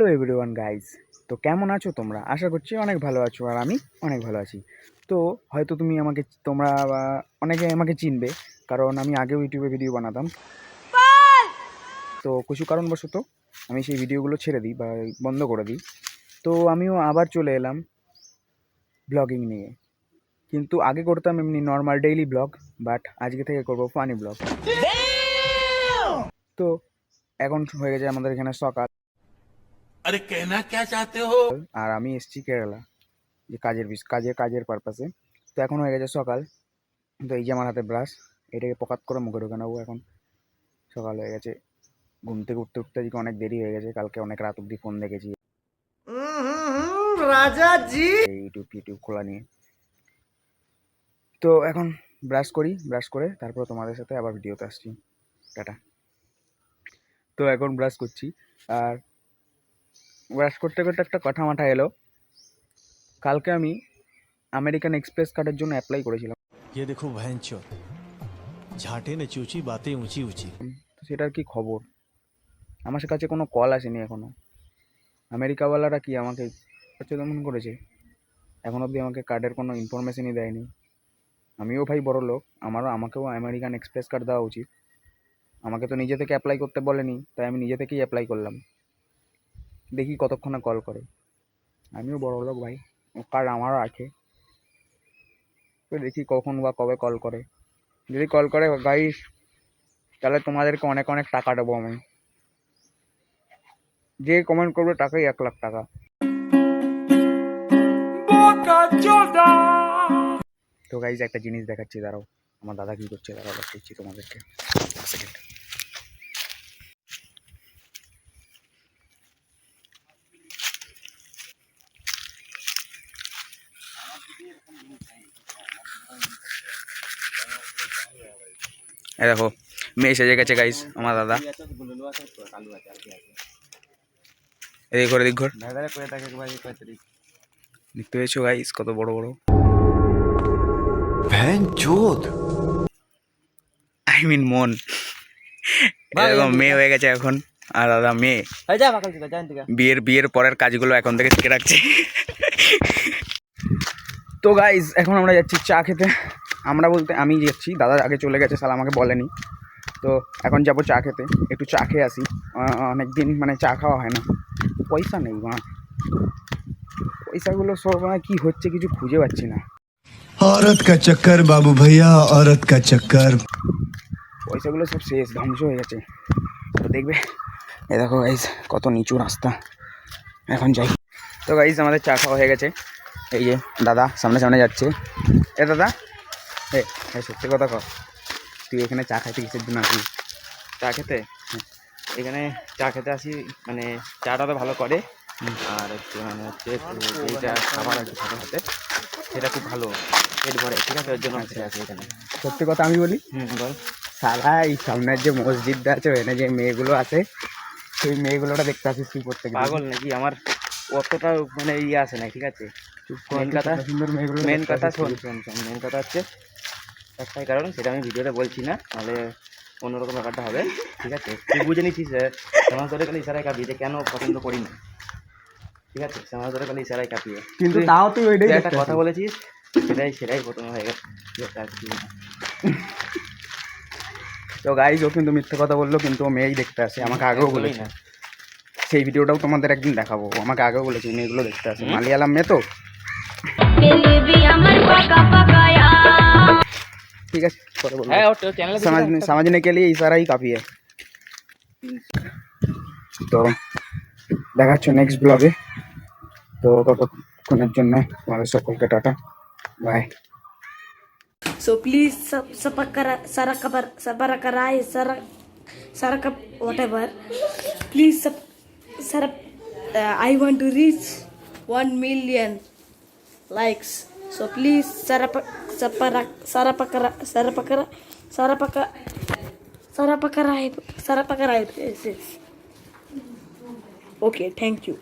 Hello everyone guys, তো কেমন আছো তোমরা? আশা করছি অনেক ভালো আছো আর আমি অনেক ভালো আছি। তো হয়তো তোমরা অনেকে আমাকে চিনবে, কারণ আমি আগেও ইউটিউবে ভিডিও বানাতাম। তো কিছু কারণবশত আমি সেই ভিডিওগুলো ছেড়ে দিই বা বন্ধ করে দিই। তো আমিও আবার চলে এলাম ব্লগিং নিয়ে। কিন্তু আগে করতাম এমনি নর্মাল ডেইলি ব্লগ, বাট আজকে থেকে করবো ফানি ব্লগ। তো এখন হয়ে গেছে আমাদের এখানে সকাল। अरे कहना क्या चाहते हो? আর আমি এসেছি কেরালা, যে কাজের পারপাসে। তো এখন হয়ে গেছে সকাল। তো এই যে আমার হাতে ব্রাশ, এটাকে পকাত করে মুখে ঢুকে নেবো। এখন সকাল হয়ে গেছে, ঘুম থেকে উঠতে উঠতে আজকে অনেক দেরি হয়ে গেছে। কালকে অনেক রাত অব্দি ফোন দেখেছি রাজা জি। ইউটিউব খোলা নিয়ে। তো এখন ব্রাশ করে তারপর তোমাদের সাথে আবার ভিডিওতে আসছি। টাটা। তো এখন ব্রাশ করছি, আর ব্রাশ করতে করতে একটা কথা মাথায় এলো। কালকে আমি আমেরিকান এক্সপ্রেস কার্ডের জন্য অ্যাপ্লাই করেছিলাম। ये देखो भैंचो झाटे ने चूची बातें ऊंची ऊंची। তো সেটার কি খবর? আমার কাছে কোনো কল আসেনি এখনও। আমেরিকাওয়ালারা কি আমাকে তেমন করেছে? এখন অবধি আমাকে কার্ডের কোনো ইনফরমেশনই দেয়নি। আমিও ভাই বড় লোক, আমাকেও আমেরিকান এক্সপ্রেস কার্ড দেওয়া উচিত। আমাকে তো নিজে থেকে অ্যাপ্লাই করতে বলেনি, তাই আমি নিজে থেকেই অ্যাপ্লাই করলাম। দেখি কতক্ষণে কল করে। আমিও বড় লোক ভাই, কার্ড আমারও আছে। তো দেখি কখন বা কবে কল করে। যদি কল করে গাইস, তাহলে তোমাদেরকে অনেক অনেক টাকা দেবো আমি। যে কমেন্ট করবে তাকেই 1,00,000 টাকা। তো গাইজ একটা জিনিস দেখাচ্ছি, দাঁড়াও। আমার দাদা কি করছে দাঁড়াও, দেখাচ্ছি তোমাদেরকে। সেকেন্ড। এই দেখো, মেয়ে সেজে গেছে গাইজ আমার দাদা। এদিক ঘর দেখতে পেয়েছো গাইজ, কত বড় বড়। আই মিন মন। এরকম মেয়ে হয়ে গেছে এখন, আর দাদা মেয়ে। বিয়ের পরের কাজগুলো এখন থেকে শিখে রাখছে। তো গাইজ এখন আমরা যাচ্ছি চা খেতে। আমরা বলতে আমি যাচ্ছি, দাদা আগে চলে গেছে, সালা আমাকে বলেনি। তো এখন যাবো চা খেতে, একটু চা খেয়ে আসি। অনেক দিন মানে চা খাওয়া হয় না। পয়সা নেই মা, পয়সাগুলো সব কি হচ্ছে কিছু খুঁজে পাচ্ছি না। औरत का चक्कर बाबू भैया, औरत का चक्कर। পয়সাগুলো সব শেষ, ধ্বংস হয়ে গেছে। তো দেখবে, এ দেখো গাইজ কত নিচু রাস্তা। এখন যাই। তো গাইজ আমাদের চা খাওয়া হয়ে গেছে। এই যে দাদা সামনে সামনে যাচ্ছে। এ দাদা, সত্যি কথা কর, তুই এখানে চা খাইতে কিসের জন্য আসবি? চা খেতে এখানে চা খেতে আসি, মানে চাটা তো ভালো করে, আর হচ্ছে মানে হচ্ছে এইটা খাবার আছে সাথে সাথে, সেটা খুব ভালো, পেট ভরে, ঠিক আছে, ওর জন্য আসি এখানে। সত্যি কথা আমি বলি, বল। সারা এই সামনের যে মসজিদটা আছে, ওখানে যে মেয়েগুলো আছে, সেই মেয়েগুলোটা দেখতে আসিস তুই করতে পাগল নাকি? আমার অতটা মানে ইয়ে আসে না, ঠিক আছে। মেন কথা শোন, মেন কথা হচ্ছে একটাই কারণ, সেটা আমি ভিডিওতে বলছি না, নাহলে অন্যরকম ব্যাপারটা হবে, ঠিক আছে। তুই বুঝে নিচ্ছিস সমাজ ধরে গেলে ইশারায় কাঁপিয়ে, যে কেন পছন্দ করি না, ঠিক আছে। সমাজ ধরে গেলে ইশারায় কাঁপিয়ে, কিন্তু তাও তুই ওইটাই একটা কথা বলেছিস, সেটাই প্রথমে হয়ে গেছে। তো গাইজ ও কিন্তু মিথ্যে কথা বললো, কিন্তু ও মেয়েই দেখতে আসে, আমাকে আগেও বলেছে। না, সেই ভিডিওটাও তোমাদের একদিন দেখাবো। ও আমাকে আগেও বলেছে মেয়েগুলো দেখতে আসে, মালিয়ালাম মেয়ে তো। ঠিক আছে, समझने के लिए इशारा ही काफी है। তো দেখাচ্ছ নেক্সট ব্লগে। তো ততক্ষণের জন্য তোমাদের সকলকে tata, bye. So please whatever. Please I want to reach 1 million likes. So please sarapakara. Okay, thank you.